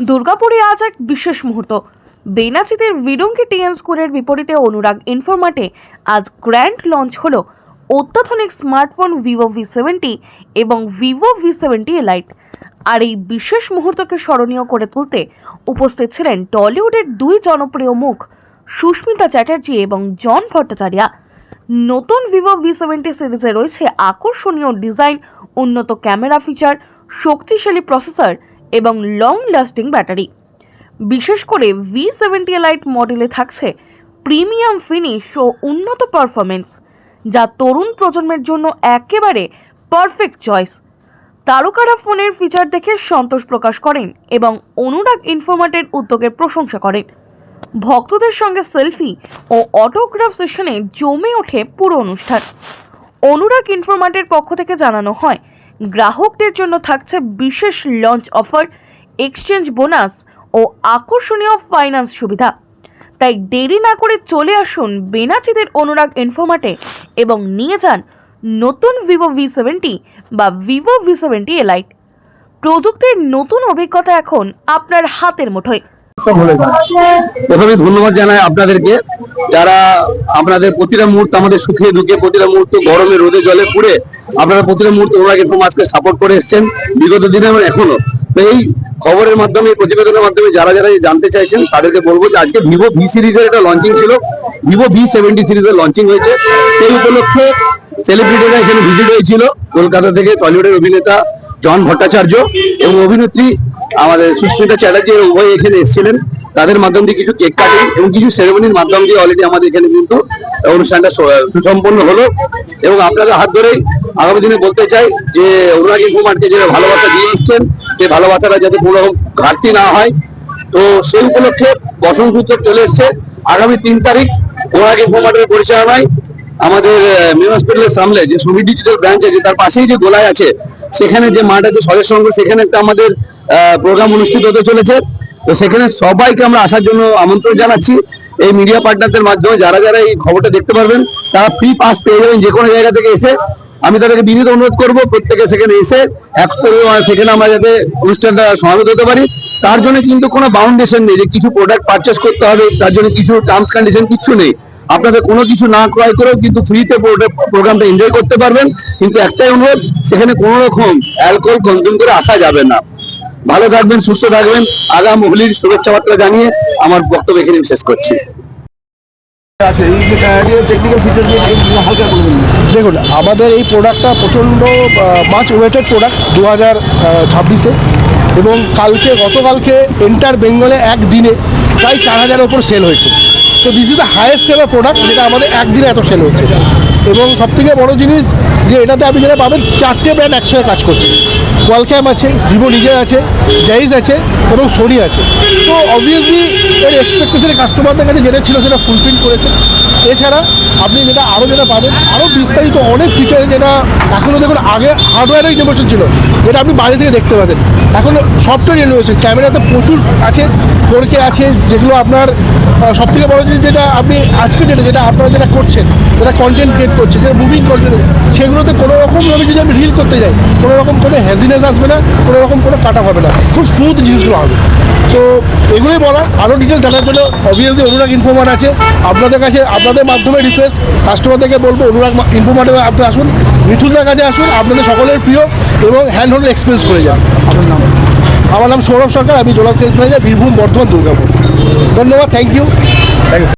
দুর্গাপুরে আজ এক বিশেষ মুহূর্ত। বেনাচিতের ভিডঙ্কি টিএন স্কুলের বিপরীতে অনুরাগ ইনফোমার্টে আজ গ্র্যান্ড লঞ্চ হলো অত্যাধুনিক স্মার্টফোন ভিভো V70 এবং ভিভো V70 এলাইট। আর এই বিশেষ মুহূর্তকে স্মরণীয় করে তুলতে উপস্থিত ছিলেন টলিউডের দুই জনপ্রিয় মুখ সুস্মিতা চ্যাটার্জি এবং জন ভট্টাচার্য। নতুন ভিভো V70 সিরিজে রয়েছে আকর্ষণীয় ডিজাইন, উন্নত ক্যামেরা ফিচার, শক্তিশালী প্রসেসর এবং লং লাস্টিং ব্যাটারি। বিশেষ করে V70 এলাইট মডেলে থাকছে প্রিমিয়াম ফিনিশ ও উন্নত পারফরমেন্স, যা তরুণ প্রজন্মের জন্য একেবারে পারফেক্ট চয়েস। তারকারা ফোনের ফিচার দেখে সন্তোষ প্রকাশ করেন এবং অনুরাগ ইনফোমার্টের উদ্যোগের প্রশংসা করেন। ভক্তদের সঙ্গে সেলফি ও অটোগ্রাফ সেশনে জমে ওঠে পুরো অনুষ্ঠান। অনুরাগ ইনফোমার্টের পক্ষ থেকে জানানো হয়, গ্রাহকদের জন্য থাকছে বিশেষ লঞ্চ অফার, এক্সচেঞ্জ বোনাস ও আকর্ষণীয় ফাইন্যান্স সুবিধা। তাই দেরি না করে চলে আসুন বেনাচিতের অনুরাগ ইনফোমার্টে এবং নিয়ে যান নতুন ভিভো V70 বা ভিভো V70 এলাইট। প্রযুক্তির নতুন অভিজ্ঞতা এখন আপনার হাতের মুঠোয়। প্রথমে ধন্যবাদ জানাই আপনাদেরকে, যারা আপনাদের প্রতিটা মুহূর্ত আমাদের সুখে দুঃখে, প্রতিটা মুহূর্ত গরমে রোদে জলে পুড়ে আপনারা প্রতিটা মুহূর্ত অনুরাগ ইনফোমার্টকে সাপোর্ট করে এসেছেন বিগত দিনে এবং এখনো। তো এই খবরের মাধ্যমে, প্রতিবেদনের মাধ্যমে যারা জানতে চাইছেন তাদেরকে বলবো যে আজকে ভিভো V সিরিজের একটা লঞ্চিং ছিল, ভিভো V70 সিরিজের লঞ্চিং হয়েছে। সেই উপলক্ষে সেলিব্রিটিরা এখানে ভিজিট হয়েছিল কলকাতা থেকে। টলিউডের অভিনেতা জন ভট্টাচার্য এবং অভিনেত্রী আমাদের সুস্মিতা চ্যাটার্জি উভয় এখানে এসেছিলেন। তাদের মাধ্যম দিয়ে কিছু কেক কাটিং এবং কিছু সেরেমনির মাধ্যম দিয়ে অলরেডি আমাদের এখানে কিন্তু অনুষ্ঠানটা সুসম্পন্ন হলো। এবং আপনাদের হাত ধরেই আগামী দিনে বলতে চাই যে অনুরাগ ইনফোমার্টকে যে ভালোবাসা দিয়ে এসছেন, সেই ভালোবাসাটা যাতে কোনো রকম ঘাটতি না হয়, তো সেই উপলক্ষে বসন্তসূচক চলে এসছে। আগামী 3 তারিখ অনুরাগ ইনফোমার্টের পরিচালনায় আমাদের মেন হসপিটালের সামনে যে সুমি ডিজিটাল ব্রাঞ্চ আছে, তার পাশেই যে গোলায় আছে, সেখানে যে মাঠ আছে স্বরের সঙ্গে, সেখানে একটা আমাদের প্রোগ্রাম অনুষ্ঠিত হতে চলেছে। তো সেখানে সবাইকে আমরা আসার জন্য আমন্ত্রণ জানাচ্ছি। এই মিডিয়া পার্টনারদের মাধ্যমে যারা এই খবরটা দেখতে পারবেন, তারা ফ্রি পাস পেয়ে যাবেন যে কোনো জায়গা থেকে এসে। আমি তাদেরকে বিনীত অনুরোধ করবো প্রত্যেকে সেখানে এসে সেখানে আমরা যাতে অনুষ্ঠানটা সমাবেত হতে পারি। তার জন্য কিন্তু কোনো বাউন্ডেশন নেই যে কিছু প্রোডাক্ট পারচেস করতে হবে, তার জন্য কিছু টার্মস কন্ডিশন কিচ্ছু নেই। আপনাদের কোনো কিছু না ক্রয় করেও কিন্তু ফ্রিতে প্রোগ্রামটা এনজয় করতে পারবেন। কিন্তু একটাই অনুরোধ, সেখানে কোনো রকম অ্যালকোহল কনজিউম করে আসা যাবে না। ভালো থাকবেন, সুস্থ থাকবেন। আগাম হোলির শুভেচ্ছা বার্তা জানিয়ে আমার বক্তব্য এখানে শেষ করছি। দেখুন, আমাদের এই প্রোডাক্টটা প্রচণ্ড মাচ ওয়েটেড প্রোডাক্ট 2026-এ, এবং গতকালকে এন্টার বেঙ্গলে একদিনে প্রায় 4000-এর ওপর সেল হয়েছে। তো this is the highest ever product, যেটা আমাদের একদিনে এত সেল হচ্ছে। এবং সবথেকে বড় জিনিস যে এটাতে আপনি যেটা পাবেন, 4টে ব্র্যান্ড একসঙ্গে কাজ করছে। কোয়ালকম আছে, ভিভো নিজে আছে, জাইজ আছে এবং সোনি আছে। তো অবভিয়াসলি এর এক্সপেকটেশনে কাস্টমারদের কাছে যেটা ছিল সেটা ফুলফিল করেছে। এছাড়া আপনি যেটা পাবেন, আরও বিস্তারিত অনেক ফিচার, যেটা এখনও দেখুন আগে হার্ডওয়্যারের ইনোভেশন ছিল, যেটা আপনি বাইরে থেকে দেখতে পাবেন। এখন সফটওয়্যার ইনোভেশন, ক্যামেরাতে প্রচুর আছে, 4K আছে, যেগুলো আপনার সবথেকে বড় জিনিস যেটা আপনি আজকে যেটা আপনারা যেটা করছেন, যেটা কন্টেন্ট ক্রিয়েট করছে, যেটা মুভিং কন্টেন্ট, সেগুলোতে কোনো রকমভাবে যদি আমি রিল করতে যাই, কোনো রকম কোনো হ্যাজিনেস আসবে না, কোনো রকম কোনো কাটা হবে না, খুব স্মুথ জিনিসগুলো হবে। তো এগুলোই বলার। আরও ডিটেলস জানার জন্য অবভিয়াসলি অনুরাগ ইনফোমার্ট আছে আপনাদের কাছে। আপনাদের মাধ্যমে রিকোয়েস্ট, কাস্টমারদেরকে বলবো অনুরাগ ইনফোমার্টে আপনি আসুন, মিঠুনদার কাছে আসুন, আপনাদের সকলের প্রিয়, এবং হ্যান্ড হোল্ড এক্সপিরিয়েন্স করে যান। আপনার নাম? আমার নাম সৌরভ সরকার, আমি zonal sales manager, Birbhum, Bardhaman, Durgapur. ধন্যবাদ, থ্যাংক ইউ।